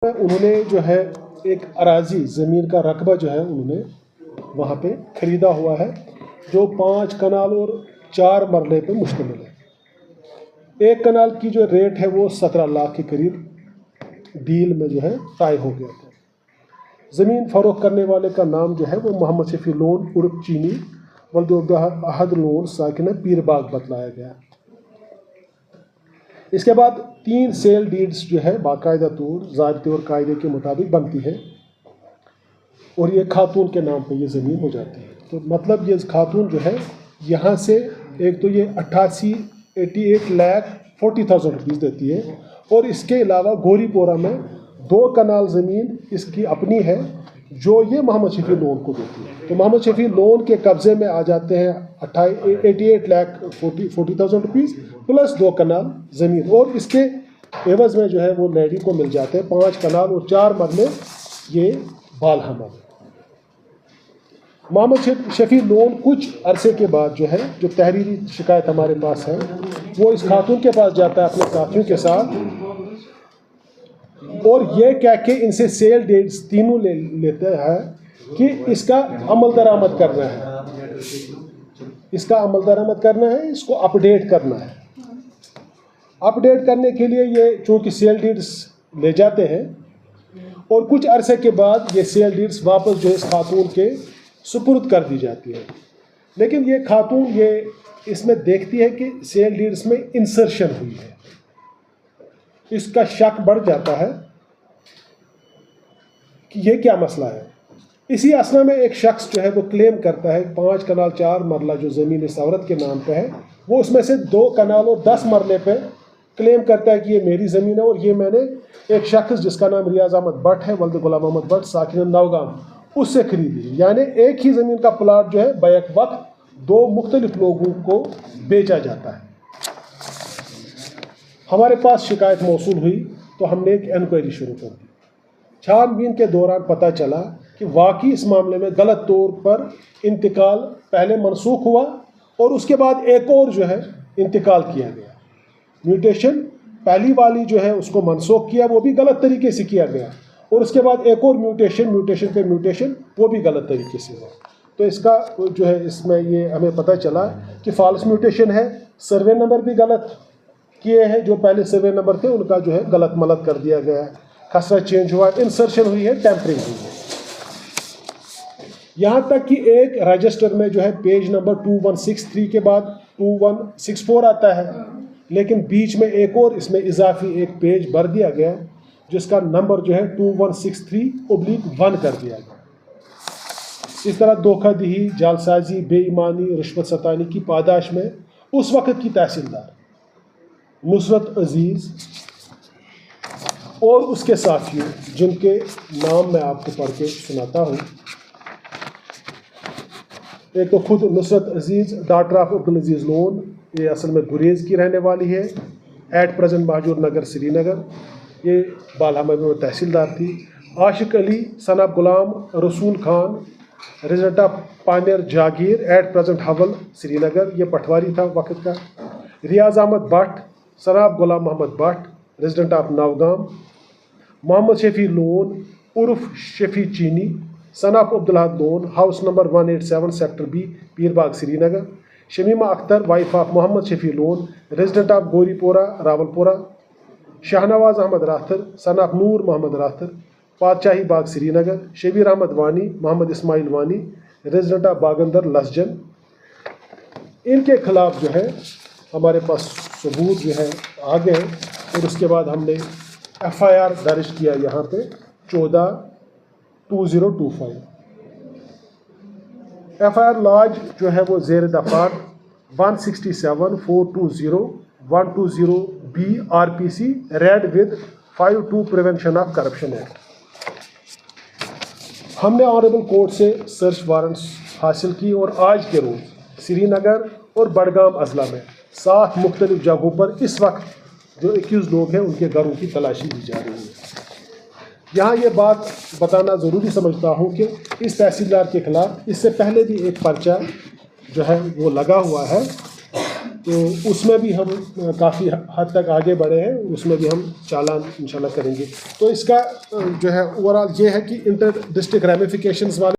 انہوں نے جو ہے ایک اراضی زمین کا رقبہ جو ہے انہوں نے وہاں پہ خریدا ہوا ہے جو 5 کنال اور 4 مرلے پہ مشتمل ہے۔ 1 کنال کی جو ریٹ ہے وہ 17 لاکھ کے قریب ڈیل میں جو ہے طے ہو گیا تھا۔ زمین فروخت کرنے والے کا نام جو ہے وہ محمد شفیع لون عرف چینی ولد احد لون ساکنہ پیر باغ بتلایا گیا۔ اس کے بعد 3 سیل ڈیڈز جو ہے باقاعدہ طور ضابطے اور قاعدے کے مطابق بنتی ہے اور یہ خاتون کے نام پہ یہ زمین ہو جاتی ہے۔ تو مطلب یہ خاتون جو ہے یہاں سے ایک تو یہ 88 لاکھ 40,000 روپیز دیتی ہے اور اس کے علاوہ گوری پورہ میں 2 کنال زمین اس کی اپنی ہے جو یہ محمد شفیع لون کو دیتی ہے۔ تو محمد شفیع لون کے قبضے میں آ جاتے ہیں 88 لاکھ 40,000 روپیز پلس 2 کنال زمین، اور اس کے عوض میں جو ہے وہ لیڈی کو مل جاتے ہیں 5 کنال اور 4 مرلے یہ بالہمہ۔ محمد شفیع لون کچھ عرصے کے بعد جو ہے جو تحریری شکایت ہمارے پاس ہے وہ اس خاتون کے پاس جاتا ہے اپنے ساتھیوں کے ساتھ اور یہ کہہ کے ان سے سیل ڈیٹس تینوں لیتے ہیں کہ اس کا عمل درآمد کرنا ہے، اس کا عمل درآمد کرنا ہے، اس کو اپڈیٹ کرنا ہے۔ اپڈیٹ کرنے کے لیے یہ چونکہ سیل ڈیٹس لے جاتے ہیں اور کچھ عرصے کے بعد یہ سیل ڈیٹس واپس جو ہے اس خاتون کے سپرد کر دی جاتی ہے، لیکن یہ خاتون یہ اس میں دیکھتی ہے کہ سیل ڈیڈس میں انسرشن ہوئی ہے، اس کا شک بڑھ جاتا ہے کہ یہ کیا مسئلہ ہے۔ اسی اثنا میں ایک شخص جو ہے وہ کلیم کرتا ہے 5 کنال 4 مرلہ جو زمین اس عورت کے نام پہ ہے وہ اس میں سے 2 کنال اور 10 مرلے پہ کلیم کرتا ہے کہ یہ میری زمین ہے اور یہ میں نے ایک شخص جس کا نام ریاض احمد بٹ ہے ولد غلام محمد بٹ ساکن نوگام اس سے خریدی، یعنی ایک ہی زمین کا پلاٹ جو ہے بیک وقت 2 مختلف لوگوں کو بیچا جاتا ہے۔ ہمارے پاس شکایت موصول ہوئی تو ہم نے ایک انکوائری شروع کر دی۔ چھان بین کے دوران پتہ چلا کہ واقعی اس معاملے میں غلط طور پر انتقال پہلے منسوخ ہوا اور اس کے بعد ایک اور جو ہے انتقال کیا گیا، میوٹیشن پہلی والی جو ہے اس کو منسوخ کیا وہ بھی غلط طریقے سے کیا گیا اور اس کے بعد ایک اور میوٹیشن پہ میوٹیشن وہ بھی غلط طریقے سے ہوا۔ تو اس کا جو ہے اس میں یہ ہمیں پتہ چلا کہ فالس میوٹیشن ہے، سروے نمبر بھی غلط کیے ہیں، جو پہلے سروے نمبر تھے ان کا جو ہے غلط ملت کر دیا گیا ہے، خسرہ چینج ہوا ہے، انسرشن ہوئی ہے، ٹیمپرنگ ہوئی ہے، یہاں تک کہ ایک رجسٹر میں جو ہے پیج نمبر 2163 کے بعد 2164 آتا ہے، لیکن بیچ میں ایک اور اس میں اضافی ایک پیج بھر دیا گیا جس کا نمبر جو ہے 2163/1 کر دیا گیا۔ اس طرح دھوکہ دہی، جعلسازی، بے ایمانی، رشوت ستانی کی پاداش میں اس وقت کی تحصیلدار نصرت عزیز اور اس کے ساتھیوں جن کے نام میں آپ کو پڑھ کے سناتا ہوں، ایک تو خود نصرت عزیز ڈاٹر آف عبدالعزیز لون، یہ اصل میں گریز کی رہنے والی ہے، ایٹ پریزنٹ مہجور نگر سری نگر، یہ بالہمہ میں تحصیلدار تھی۔ عاشق علی سن of Ghulam Rasool Khan resident of Panir Jagir at present Hawal Srinagar, یہ پٹواری تھا وقت کا۔ Riyaz Ahmad Bhat son of Ghulam Mohammad Bhat resident of Nowgam. Mohammad Shafi Lone عرف Shafi Cheeni son of Abdulahad Lone, house number 187 sector B Peer Bagh Srinagar. Shamima Akhtar wife of Mohammad Shafi Lone resident of Gouripora Rawalpora. Shahnawaz Ahmad Rather son of Noor Mohammad Rather, Padshahi Bagh Sri Nagar. Shabbir Ahmad Wani Mohammad Ismail Wani resident of باگندر لسجن۔ ان کے خلاف جو ہے ہمارے پاس ثبوت جو ہے آگے ہیں اور اس کے بعد ہم نے FIR درج کیا یہاں پہ 14/2025۔ FIR لاج جو ہے وہ زیر دفعات 167-420-120B RPC read with 52 prevention of corruption act. ہم نے آنریبل کورٹ سے سرچ وارنٹس حاصل کی اور آج کے روز سری نگر اور بڈگام اضلاع میں 7 مختلف جگہوں پر اس وقت جو 21 لوگ ہیں ان کے گھروں کی تلاشی دی جا رہی ہے۔ یہاں یہ بات بتانا ضروری سمجھتا ہوں کہ اس تحصیلدار کے خلاف اس سے پہلے بھی ایک پرچہ جو ہے وہ لگا ہوا ہے، تو اس میں بھی ہم کافی حد تک آگے بڑھے ہیں، اس میں بھی ہم چالان انشاءاللہ کریں گے. تو اس کا جو ہے اوور آل یہ ہے کہ انٹر ڈسٹرکٹ ریمیفیکیشنز والے